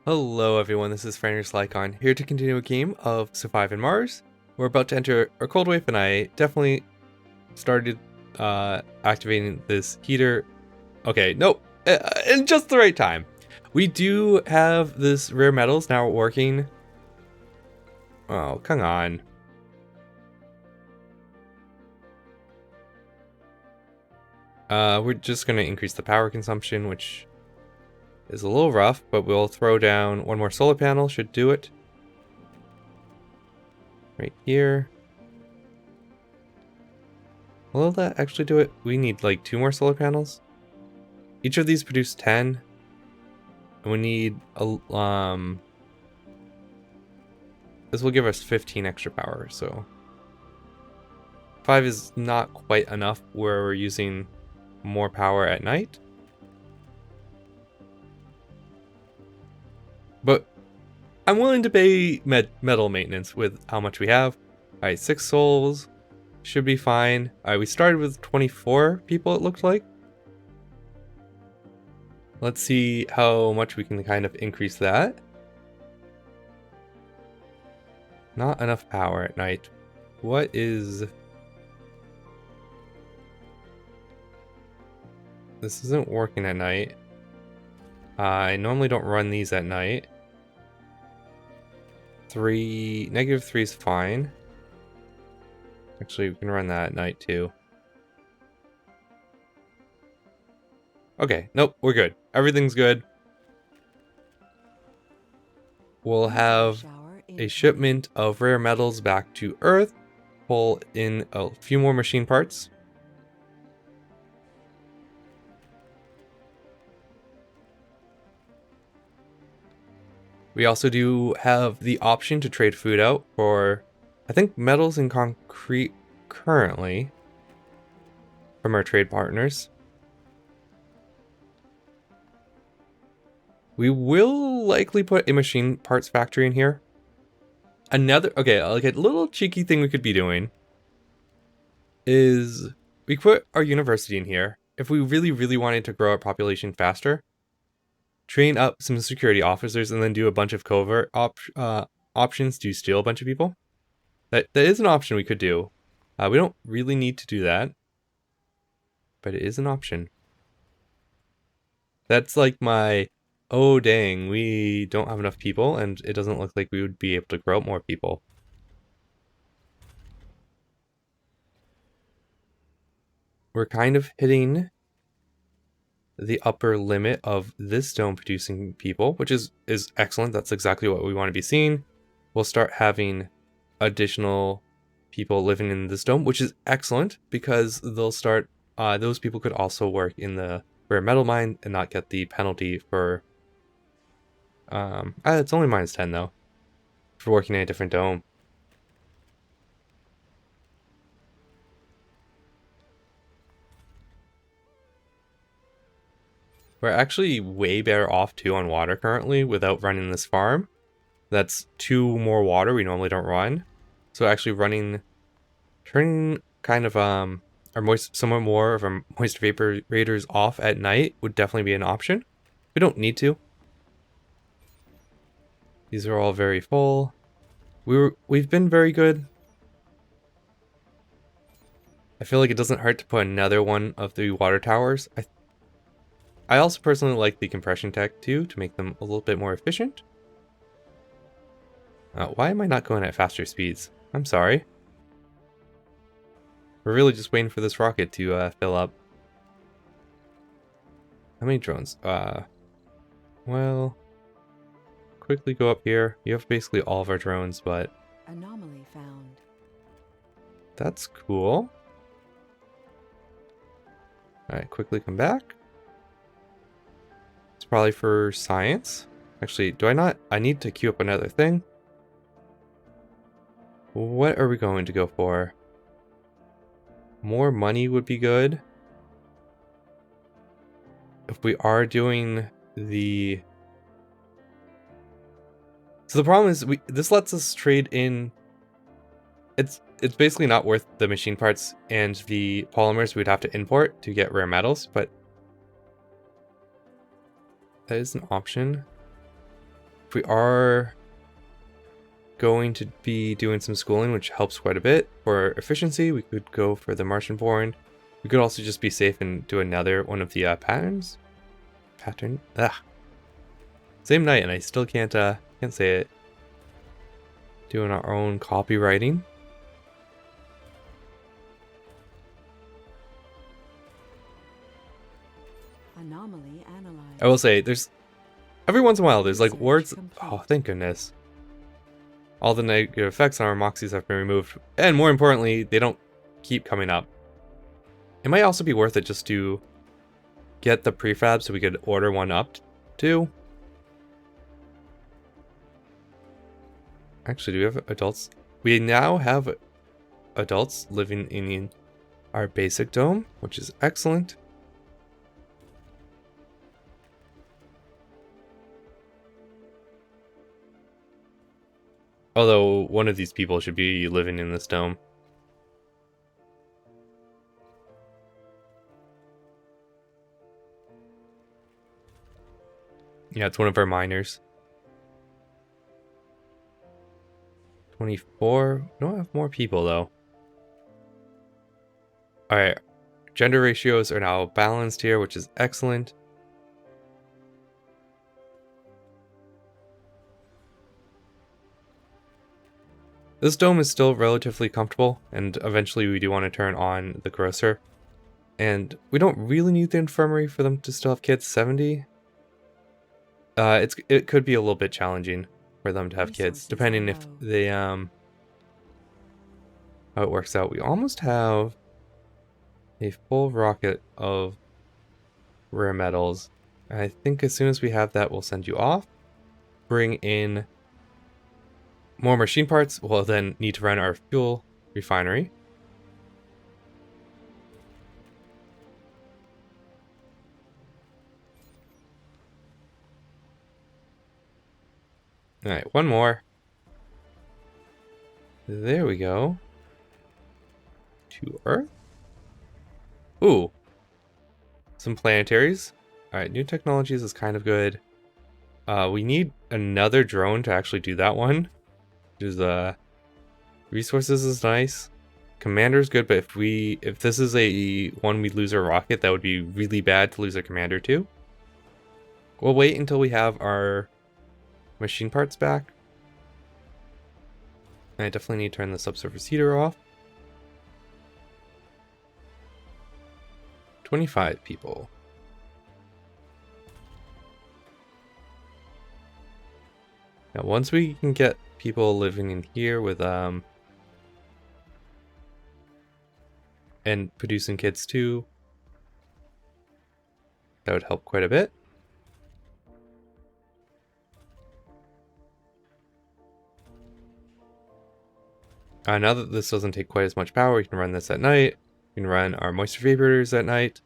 Hello everyone, this is Franner's Lycon, here to continue a game of Survive in Mars. We're about to enter a cold wave and I definitely started activating this heater. Okay, nope, in just the right time. We do have this rare metals now working. Oh, come on. We're just going to increase the power consumption, which is a little rough, but we'll throw down one more solar panel, should do it. Right here. Will that actually do it? We need like 2 more solar panels. Each of these produce 10. And we need a this will give us 15 extra power, so 5 is not quite enough where we're using more power at night. But I'm willing to pay metal maintenance with how much we have. Alright, 6 souls should be fine. Alright, we started with 24 people, it looked like. Let's see how much we can kind of increase that. Not enough power at night. What is... This isn't working at night. I normally don't run these at night. -3 is fine. Actually, we can run that at night too. Okay, nope, we're good. Everything's good. We'll have a shipment of rare metals back to Earth. Pull in a few more machine parts. We also do have the option to trade food out for, I think, metals and concrete currently from our trade partners. We will likely put a machine parts factory in here. Okay, like a little cheeky thing we could be doing is we put our university in here. If we really wanted to grow our population faster, train up some security officers and then do a bunch of covert options to steal a bunch of people. That is an option we could do. We don't really need to do that, but it is an option. That's like my, oh dang, we don't have enough people and it doesn't look like we would be able to grow more people. We're kind of hitting the upper limit of this dome producing people, which is excellent. That's exactly what we want to be seeing. We'll start having additional people living in this dome, which is excellent because they'll start, those people could also work in the rare metal mine and not get the penalty for, it's only -10 though, for working in a different dome. We're actually way better off too on water currently without running this farm. That's 2 more water we normally don't run. So actually turning kind of somewhat more of our moist vaporators off at night would definitely be an option. We don't need to. These are all very full. We've been very good. I feel like it doesn't hurt to put another one of the water towers. I also personally like the compression tech too, to make them a little bit more efficient. Why am I not going at faster speeds? I'm sorry. We're really just waiting for this rocket to fill up. How many drones? Well, quickly go up here. You have basically all of our drones, but anomaly found. That's cool. Alright, quickly come back. It's probably for science. Actually, do I not? I need to queue up another thing. What are we going to go for? More money would be good. If we are doing the... So the problem is, this lets us trade in... It's basically not worth the machine parts and the polymers we'd have to import to get rare metals, but that is an option. if we are going to be doing some schooling, which helps quite a bit for efficiency, we could go for the Martian born. We could also just be safe and do another one of the patterns. Same night, and I still can't say it. Doing our own copywriting. Anomaly analyzed. I will say, there's every once in a while there's like words. Oh, thank goodness. All the negative effects on our Moxies have been removed, and more importantly, they don't keep coming up. It might also be worth it just to get the prefab so we could order one up too. Actually, do we have adults? We now have adults living in our basic dome, which is excellent. Although one of these people should be living in this dome. Yeah, it's one of our miners. 24. We don't have more people though. Alright. Gender ratios are now balanced here, which is excellent. This dome is still relatively comfortable, and eventually we do want to turn on the grocer. And we don't really need the infirmary for them to still have kids. 70? It could be a little bit challenging for them to have kids, depending if they, how it works out. We almost have a full rocket of rare metals. I think as soon as we have that, we'll send you off. Bring in more machine parts. We'll then need to run our fuel refinery. Alright, one more. There we go. To Earth. Ooh. Some planetaries. Alright, new technologies is kind of good. We need another drone to actually do that one. There's resources is nice. Commander's good, but if this is a one we lose our rocket, that would be really bad to lose a commander too. We'll wait until we have our machine parts back. And I definitely need to turn the subsurface heater off. 25 people. Now once we can get people living in here with and producing kids too, that would help quite a bit. Now that this doesn't take quite as much power, we can run this at night. We can run our moisture evaporators at night.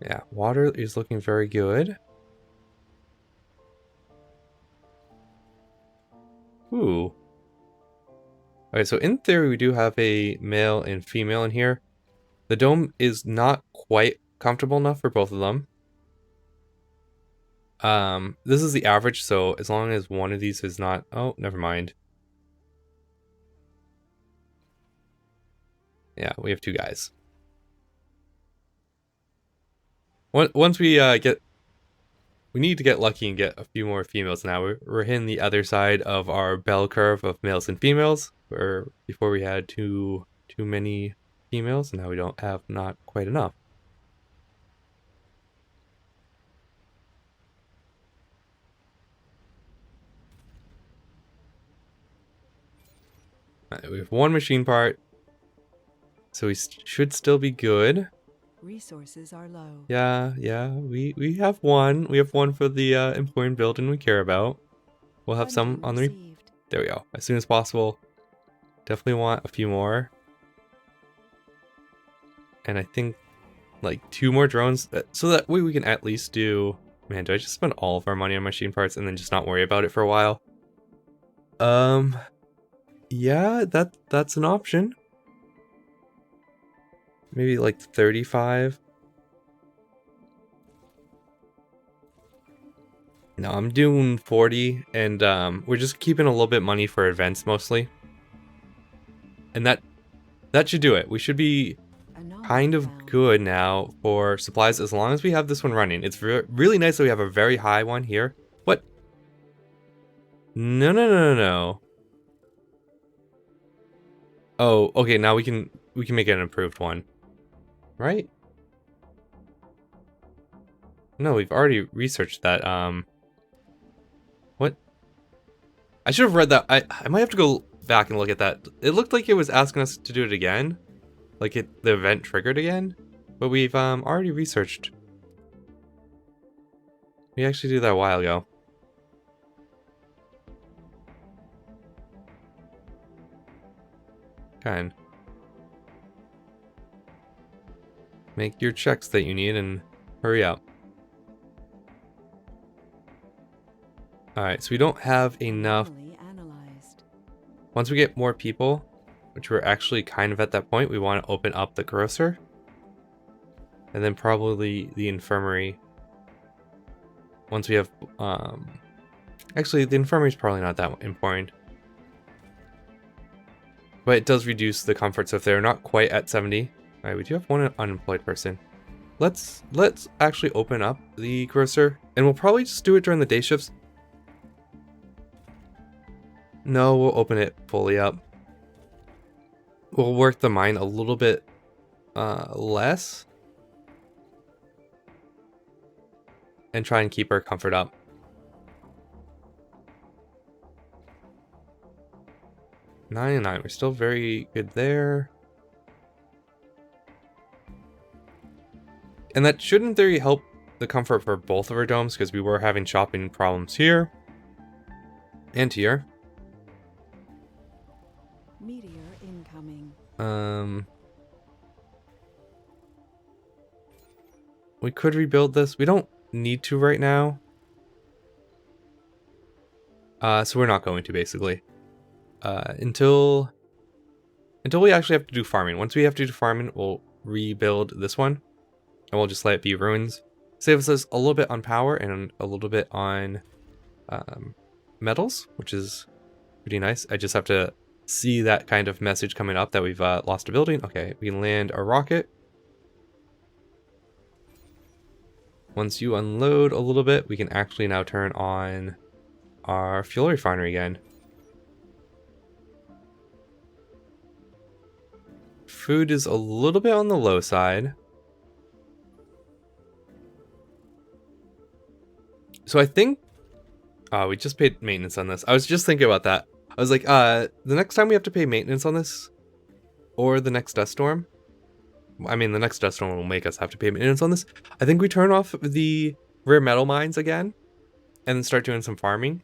Yeah, water is looking very good. Ooh. Okay, so in theory, we do have a male and female in here. The dome is not quite comfortable enough for both of them. This is the average, so as long as one of these is not... Oh, never mind. Yeah, we have two guys. Once we get... We need to get lucky and get a few more females now. We're hitting the other side of our bell curve of males and females, where before we had too many females, and now we don't have not quite enough. We have one machine part, so we should still be good. Resources are low. Yeah, we have one. We have one for the important building we care about. We'll have some on the... There we go. As soon as possible. Definitely want a few more. And I think like 2 more drones, so that way we can at least do... Man, do I just spend all of our money on machine parts and then just not worry about it for a while? Yeah, that's an option. Maybe like 35. No, I'm doing 40, and we're just keeping a little bit money for events mostly. And that should do it. We should be kind Anomaly of found. good now for supplies as long as we have this one running. It's really nice that we have a very high one here. What? No, no, no, no, no. Oh, okay, now we can make it an improved one. Right? No, we've already researched that. What? I should have read that. I might have to go back and look at that. It looked like it was asking us to do it again. Like the event triggered again. But we've already researched. We actually did that a while ago. Kind. Make your checks that you need and hurry up. Alright, so we don't have enough. Anomaly analyzed. Once we get more people, which we're actually kind of at that point, we want to open up the grocer. And then probably the infirmary. Once we have, actually the infirmary is probably not that important. But it does reduce the comfort, so if they're not quite at 70. Alright, we do have one unemployed person. Let's actually open up the grocer, and we'll probably just do it during the day shifts. No, we'll open it fully up. We'll work the mine a little bit less. And try and keep our comfort up. Nine and 9, we're still very good there. And that should in theory help the comfort for both of our domes, because we were having shopping problems here. And here. Meteor incoming. We could rebuild this. We don't need to right now. So we're not going to, basically. Until we actually have to do farming. Once we have to do farming, we'll rebuild this one. And we'll just let it be ruins. Saves us a little bit on power and a little bit on metals, which is pretty nice. I just have to see that kind of message coming up that we've lost a building. Okay, we can land a rocket. Once you unload a little bit, we can actually now turn on our fuel refinery again. Food is a little bit on the low side. So I think we just paid maintenance on this. I was just thinking about that. I was like, the next time we have to pay maintenance on this, or the next dust storm, I mean, the next dust storm will make us have to pay maintenance on this. I think we turn off the rare metal mines again, and then start doing some farming.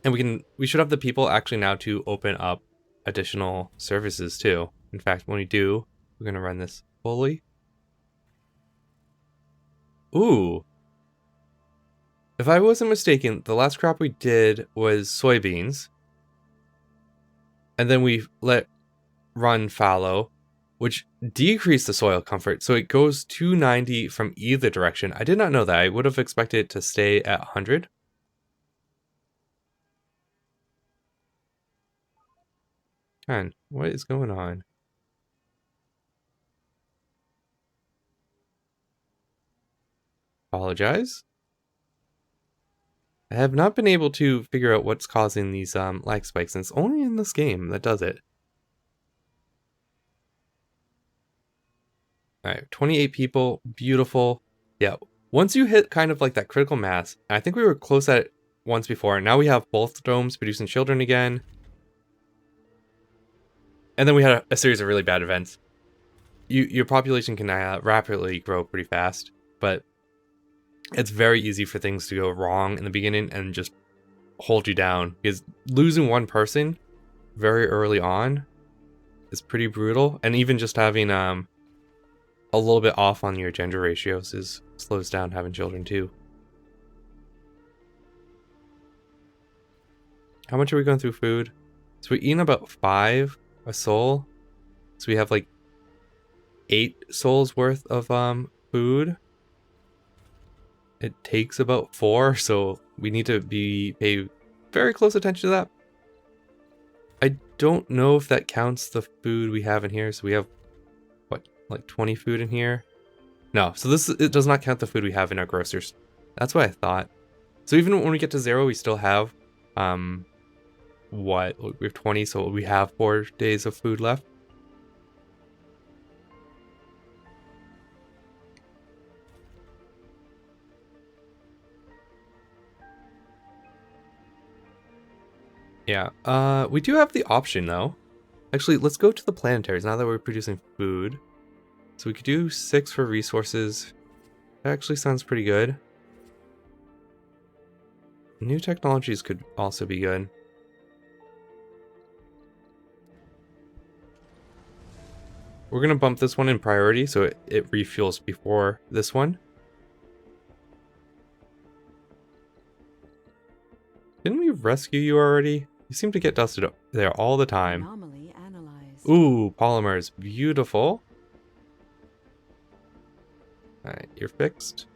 And we should have the people actually now to open up additional services too. In fact, when we do, we're gonna run this fully. Ooh. If I wasn't mistaken, the last crop we did was soybeans. And then we let run fallow, which decreased the soil comfort. So it goes 290 from either direction. I did not know that. I would have expected it to stay at 100. Man, what is going on? Apologize. I have not been able to figure out what's causing these lag spikes, and it's only in this game that does it. Alright, 28 people, beautiful. Yeah, once you hit kind of like that critical mass, I think we were close at it once before, and now we have both domes producing children again. And then we had a series of really bad events. Your population can rapidly grow pretty fast, but it's very easy for things to go wrong in the beginning and just hold you down, because losing one person very early on is pretty brutal, and even just having a little bit off on your gender ratios slows down having children too. How much are we going through food? So we're eating about 5 a soul, so we have like 8 souls worth of food. It takes about 4, so we need to pay very close attention to that. I don't know if that counts the food we have in here. So we have, what, like 20 food in here? No, so it does not count the food we have in our grocers. That's what I thought. So even when we get to 0, we still have, we have 20, so we have 4 days of food left. Yeah, we do have the option though. Actually, let's go to the planetaries now that we're producing food. So we could do 6 for resources. That actually sounds pretty good. New technologies could also be good. We're going to bump this one in priority so it refuels before this one. Didn't we rescue you already? You seem to get dusted there all the time. Anomaly analyzed. Ooh, polymers. Beautiful. Alright, you're fixed.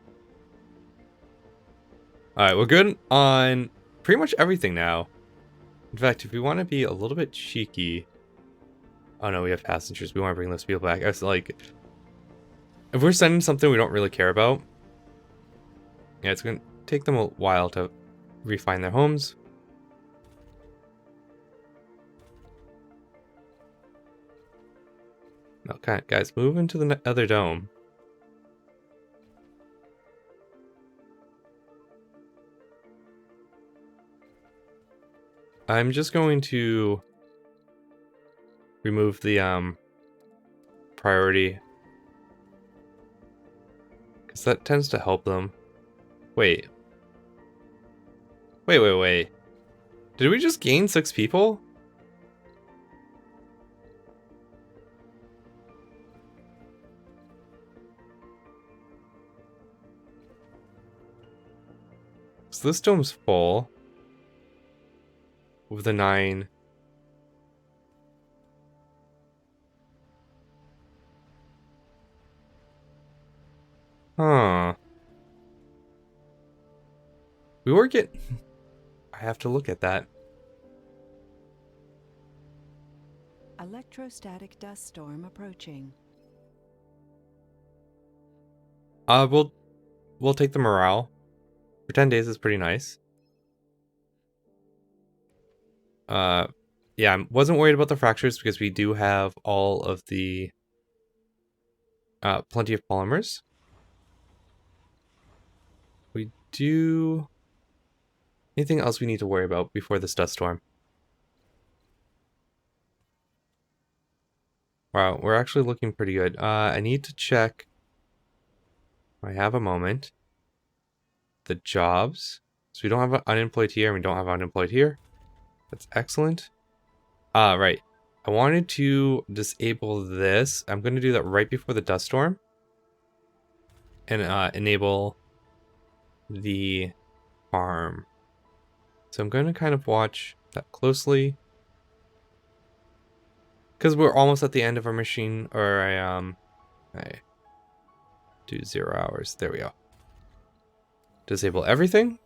Alright, we're good on pretty much everything now. In fact, if we want to be a little bit cheeky... Oh no, we have passengers. We want to bring those people back. I was like... If we're sending something we don't really care about... Yeah, it's going to take them a while to refine their homes. Okay, guys, move into the other dome. I'm just going to remove the priority, because that tends to help them. Wait. Wait. Did we just gain 6 people? So this dome's full. With the 9. Huh. We were getting... I have to look at that. Electrostatic dust storm approaching. We'll take the morale. For 10 days is pretty nice. Yeah, I wasn't worried about the fractures because we do have all of the plenty of polymers. We do... Anything else we need to worry about before this dust storm? Wow, we're actually looking pretty good. I need to check... I have a moment. The jobs. So we don't have an unemployed here, and we don't have unemployed here. That's excellent. Right. I wanted to disable this. I'm going to do that right before the dust storm. And enable the farm. So I'm going to kind of watch that closely. Because we're almost at the end of our machine, or I do 0 hours. There we go. Disable everything.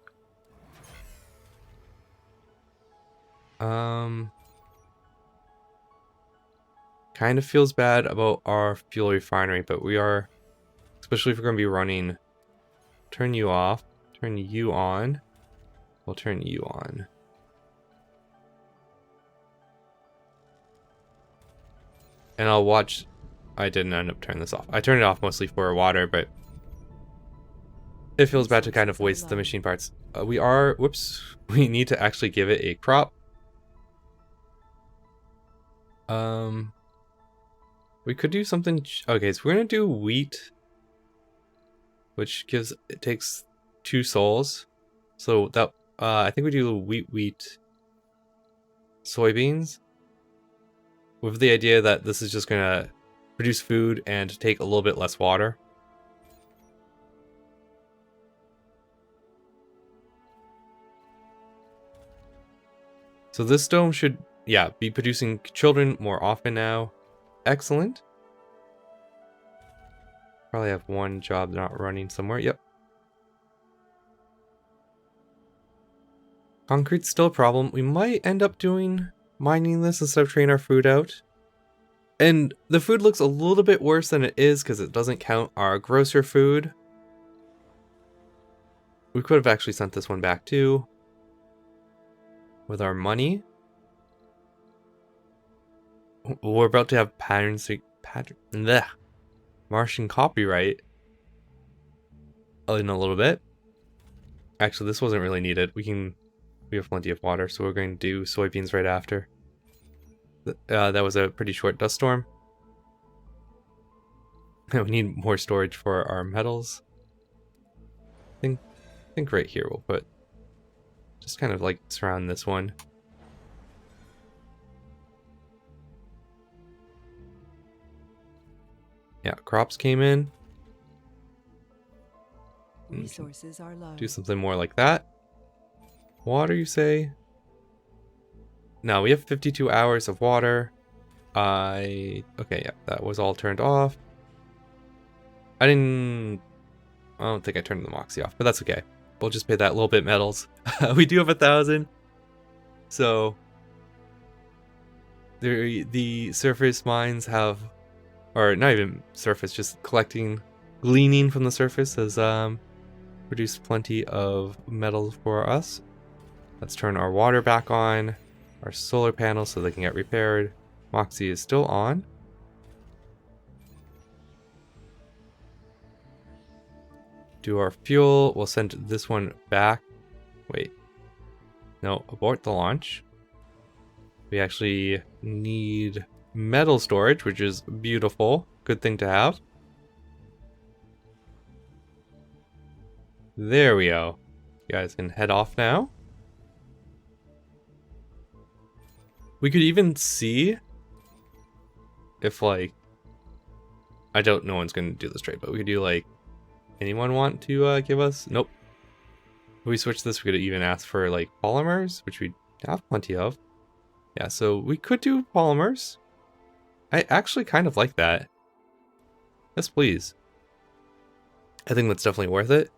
Kind of feels bad about our fuel refinery, but we are, especially if we're going to be running, turn you off, turn you on. We'll turn you on. And I'll watch. I didn't end up turning this off. I turned it off mostly for water, but it feels bad to kind of waste the machine parts. Whoops, we need to actually give it a crop. We could do something. Okay, so we're gonna do wheat, which it takes 2 souls. So that I think we do wheat, soybeans, with the idea that this is just gonna produce food and take a little bit less water. So this dome should, yeah, be producing children more often now. Excellent. Probably have one job not running somewhere. Yep. Concrete's still a problem. We might end up doing mining this instead of trading our food out. And the food looks a little bit worse than it is because it doesn't count our grocer food. We could have actually sent this one back too. With our money. We're about to have Martian copyright in a little bit. Actually, this wasn't really needed. We have plenty of water, so we're going to do soybeans right after. That was a pretty short dust storm. We need more storage for our metals. I think right here we'll put, just kind of like surround this one. Yeah, crops came in. Resources are low. Do something more like that. Water, you say? No, we have 52 hours of water. Okay, yeah, that was all turned off. I don't think I turned the Moxie off, but that's okay. We'll just pay that little bit metals. We do have 1,000. So the surface mines have, or not even surface, just gleaning from the surface has produced plenty of metal for us. Let's turn our water back on, our solar panels so they can get repaired. Moxie is still on. Do our fuel. We'll send this one back. Wait. No, abort the launch. We actually need metal storage, which is beautiful. Good thing to have. There we go. You guys can head off now. We could even see if, like, no one's going to do this trade, but we could do, like, anyone want to give us? Nope. If we switch this, we could even ask for, like, polymers, which we have plenty of. Yeah, so we could do polymers. I actually kind of like that. Yes, please. I think that's definitely worth it.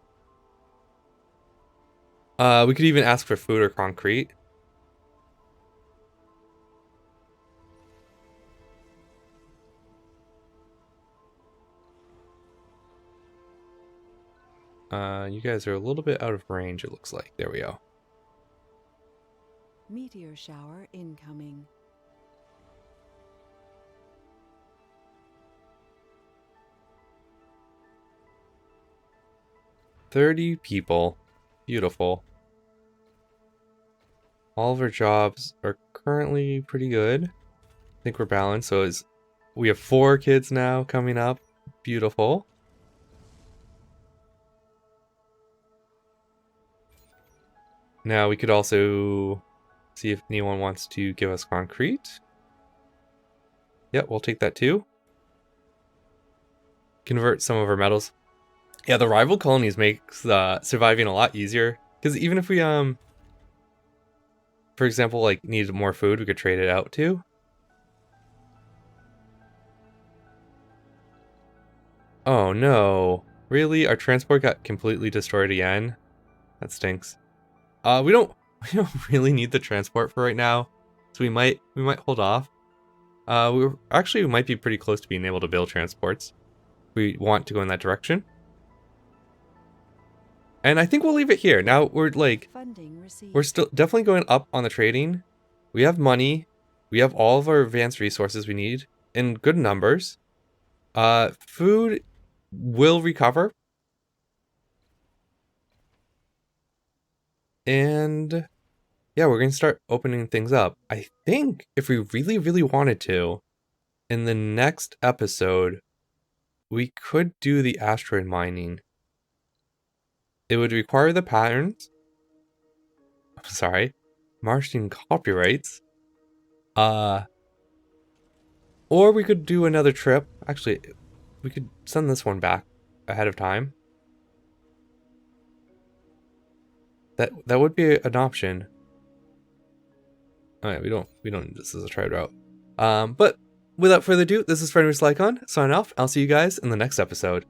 We could even ask for food or concrete. You guys are a little bit out of range, it looks like. There we go. Meteor shower incoming. $30 people. Beautiful. All of our jobs are currently pretty good. I think we're balanced. So we have 4 kids now coming up. Beautiful. Now we could also see if anyone wants to give us concrete. Yep, we'll take that too. Convert some of our metals. Yeah, the rival colonies makes surviving a lot easier. Because even if we, for example, like needed more food, we could trade it out too. Oh no. Really? Our transport got completely destroyed again? That stinks. We don't really need the transport for right now, so we might hold off. We might be pretty close to being able to build transports. We want to go in that direction. And I think we'll leave it here. Now we're still definitely going up on the trading. We have money. We have all of our advanced resources we need in good numbers. Food will recover. And yeah, we're going to start opening things up. I think if we really, really wanted to, in the next episode, we could do the asteroid mining. It would require the patterns. I'm sorry. Martian copyrights. Or we could do another trip. Actually, we could send this one back ahead of time. That would be an option. Oh yeah, we don't need this as a trade route. But without further ado, this is Friend Lycon, signing off. I'll see you guys in the next episode.